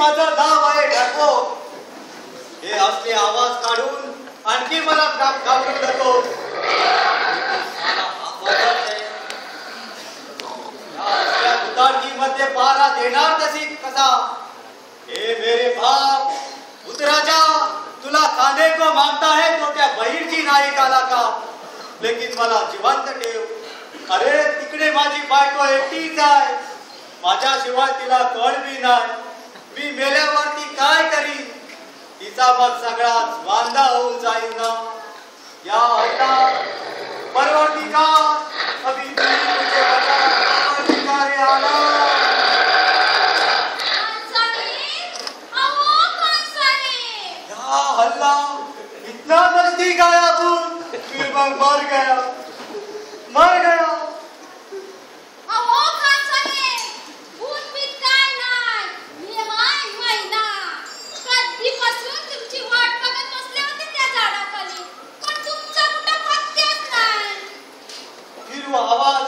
माझं नाव आहे ढाको. हे असले आवाज काढून आणखी मला घाबरून जातो. मध्ये पारा देणार तशी कसा. हे मेरे बाप उतराजा, तुला खाने को मांगता है तो क्या बहिरची नाही काला का, लेकिन मला जिवंत ठेव. अरे तिकडे माझी बायको एकटीच आहे, माझ्याशिवाय तिला कळ बी नाही. मी मेल्यावरती काय करीन, तिचा मग सगळाच वांदा होऊन जाईल ना. या अल्लाह परवरदिगार अभी तुझे बता परवरदिगार आला. अल्लाह इतना नजदीक आया भूत, फिर मैं मर गया. भूत बीत काय नाही, मी हाय महिना कधीपासून तुमची वाट बघत बसले होते त्या झाडाखाली, पण तुमचा कुठं पत्तेच नाही. फिर वो आवाज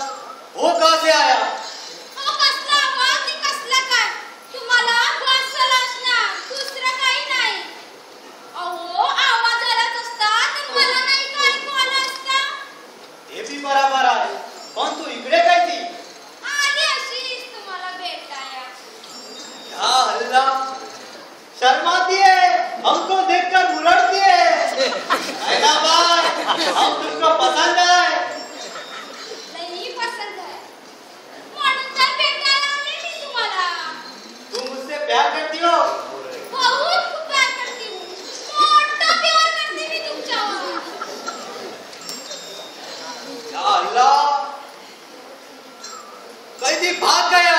वो कहां से आया. कसला आवाज कसला काय, तुम्हाला वाचलं असणार, दुसरं काही नाही. अहो आवाज आलाच असता तर मला नाही काय ऐकू आलं असतं. ते भी बराबर आहे, पण तू इकडे काय ती. आली अशीच तुम्हाला भेटाया. या अल्लाह शर्माती है, हमको देखकर मुरड़ती है. हैदराबाद हम तुमको पसंद है. नहीं पसंद है म्हणून तर भेटायला आले मी तुम्हाला. तुम मुझसे प्यार करती हो. बहुत खूप प्यार करती हूँ, मोठा प्यार करते मी तुमच्यावर. या अल्लाह कैदी भाग गया.